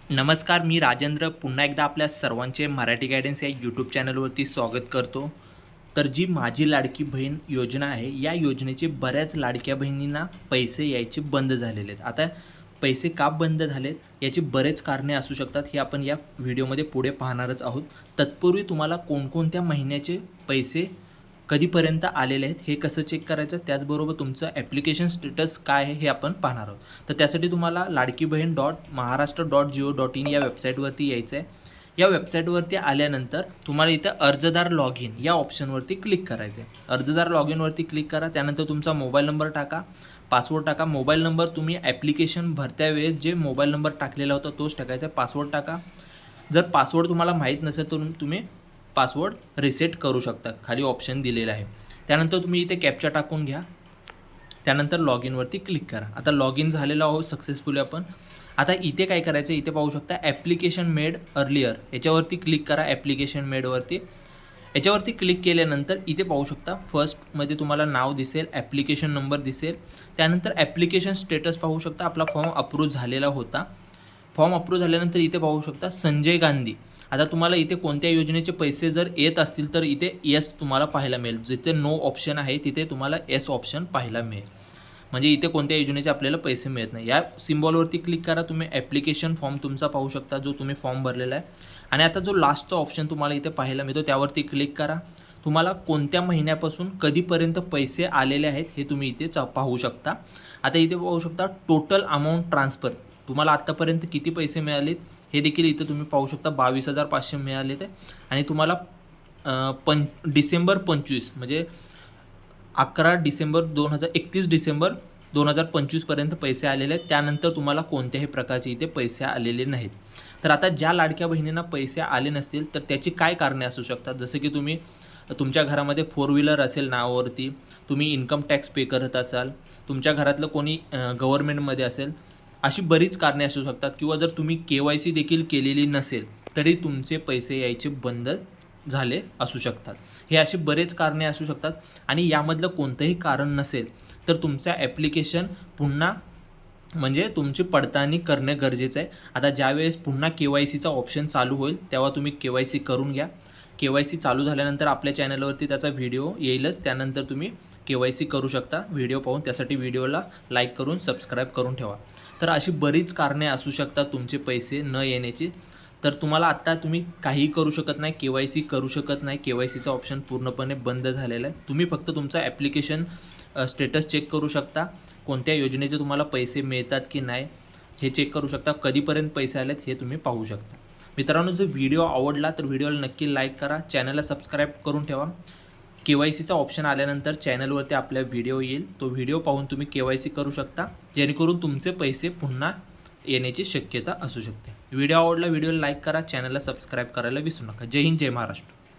नमस्कार, मी राजेंद्र पुन्हा एकदा आपल्या सर्वांचे मराठी गायडन्स या यूट्यूब चॅनलवरती स्वागत करतो. तर जी माझी लाडकी बहीण योजना आहे, या योजनेचे बऱ्याच लाडक्या बहिणींना पैसे यायचे बंद झालेले आहेत. आता पैसे का बंद झालेत, याची बरेच कारणे असू शकतात. हे आपण या व्हिडिओमध्ये पुढे पाहणारच आहोत. तत्पूर्वी तुम्हाला कोणकोणत्या महिन्याचे पैसे कधीपर्यंत आलेले आहेत हे कसं चेक करायचं, त्याचबरोबर तुमचं ॲप्लिकेशन स्टेटस काय आहे हे आपण पाहणार आहोत. तर त्यासाठी तुम्हाला ladkibahn.maharashtra.go.in या वेबसाईटवरती यायचं आहे. या वेबसाईटवरती आल्यानंतर तुम्हाला इथं अर्जदार लॉग इन या ऑप्शनवरती क्लिक करायचं आहे. अर्जदार लॉग इनवरती क्लिक करा. त्यानंतर तुमचा मोबाईल नंबर टाका, पासवर्ड टाका. मोबाईल नंबर तुम्ही ॲप्लिकेशन भरत्या वेळेस जे मोबाईल नंबर टाकलेला होता तोच टाकायचा. पासवर्ड टाका. जर पासवर्ड तुम्हाला माहीत नसेल तर तुम्ही पासवर्ड रिसेट करू शकता, खाली ऑप्शन दिलेला आहे. त्यानंतर तुम्ही इथे कॅप्चा टाकून घ्या. त्यानंतर लॉग इनवरती क्लिक करा. आता लॉग इन झालेलो आहोत सक्सेसफुली आपण. आता इथे काय करायचं, इथे पाहू शकता ॲप्लिकेशन मेड अर्लियर, याच्यावरती क्लिक करा. ॲप्लिकेशन मेडवरती याच्यावरती क्लिक केल्यानंतर इथे पाहू शकता फर्स्टमध्ये तुम्हाला नाव दिसेल, ॲप्लिकेशन नंबर दिसेल. त्यानंतर ॲप्लिकेशन स्टेटस पाहू शकता, आपला फॉर्म अप्रूव्ह झालेला होता. फॉर्म अप्रूव्ह झाल्यानंतर इथे पाहू शकता संजय गांधी. आता तुम्हाला इथे कोणत्या योजनेचे पैसे जर येत असतील तर इथे येस तुम्हाला पाहायला मिळेल. जिथे नो ऑप्शन आहे तिथे तुम्हाला येस ऑप्शन पाहायला मिळेल. म्हणजे इथे कोणत्या योजनेचे आपल्याला पैसे मिळत नाही. या सिम्बॉलवरती क्लिक करा. तुम्ही ॲप्लिकेशन फॉर्म तुमचा पाहू शकता, जो तुम्ही फॉर्म भरलेला आहे. आणि आता जो लास्टचा ऑप्शन तुम्हाला इथे पाहायला मिळतो त्यावरती क्लिक करा. तुम्हाला कोणत्या महिन्यापासून कधीपर्यंत पैसे आलेले आहेत हे तुम्ही इथे पाहू शकता. आता इथे पाहू शकता टोटल अमाऊंट ट्रान्सफर, तुम्हाला आत्तापर्यंत किती पैसे मिळालेत हे देखील इथं तुम्ही पाहू शकता. 22,500 मिळालेत आहे. आणि तुम्हाला डिसेंबर 25 म्हणजे 31 डिसेंबर 2025पर्यंत पैसे आलेले आहेत. त्यानंतर तुम्हाला कोणत्याही प्रकारचे इथे पैसे आलेले नाहीत. तर आता ज्या लाडक्या बहिणींना पैसे आले नसतील तर त्याची काय कारणे असू शकतात, जसं की तुम्ही तुमच्या घरामध्ये 4 व्हीलर असेल नावावरती, तुम्ही इन्कम टॅक्स पे करत असाल, तुमच्या घरातलं कोणी गव्हर्नमेंटमध्ये असेल, अशी बरीच कारणे असू शकतात. किंवा जर तुम्ही KYC देखील केलेली नसेल तरी तुमचे पैसे यायचे बंद झाले असू शकतात. हे असे बरेच कारणे असू शकतात. आणि यामधलं कोणतंही कारण नसेल तर तुमचं ॲप्लिकेशन पुन्हा म्हणजे तुमची पडताळणी करणं गरजेचं आहे. आता ज्यावेळेस पुन्हा KYCचा ऑप्शन चालू होईल तेव्हा तुम्ही KYC करून घ्या. KYC चालू झाल्यानंतर आपल्या चॅनलवरती त्याचा व्हिडिओ येईलच. त्यानंतर तुम्ही KYC करू शकता व्हिडिओ पाहून. त्यासाठी व्हिडिओला लाईक करून सबस्क्राईब करून ठेवा. तर अशी बरीच कारणे असू शकतात तुमचे पैसे न येण्याची. तर तुम्हाला आत्ता तुम्ही काहीही करू शकत नाही, KYC करू शकत नाही. KYCचा ऑप्शन पूर्णपणे बंद झालेला आहे. तुम्ही फक्त तुमचा ॲप्लिकेशन स्टेटस चेक करू शकता, कोणत्या योजनेचे तुम्हाला पैसे मिळतात की नाही हे चेक करू शकता, कधीपर्यंत पैसे आलेत हे तुम्ही पाहू शकता. मित्रांनो, जर व्हिडिओ आवडला तर व्हिडिओला नक्की लाईक करा, चॅनलला सबस्क्राईब करून ठेवा. KYCचा ऑप्शन आल्यानंतर चॅनलवरती आपल्या व्हिडिओ येईल, तो व्हिडिओ पाहून तुम्ही KYC करू शकता, जेणेकरून तुमचे पैसे पुन्हा येण्याची शक्यता असू शकते. व्हिडिओ आवडला व्हिडिओला लाईक करा, चॅनलला सबस्क्राईब करायला विसरू नका. जय हिंद, जय महाराष्ट्र.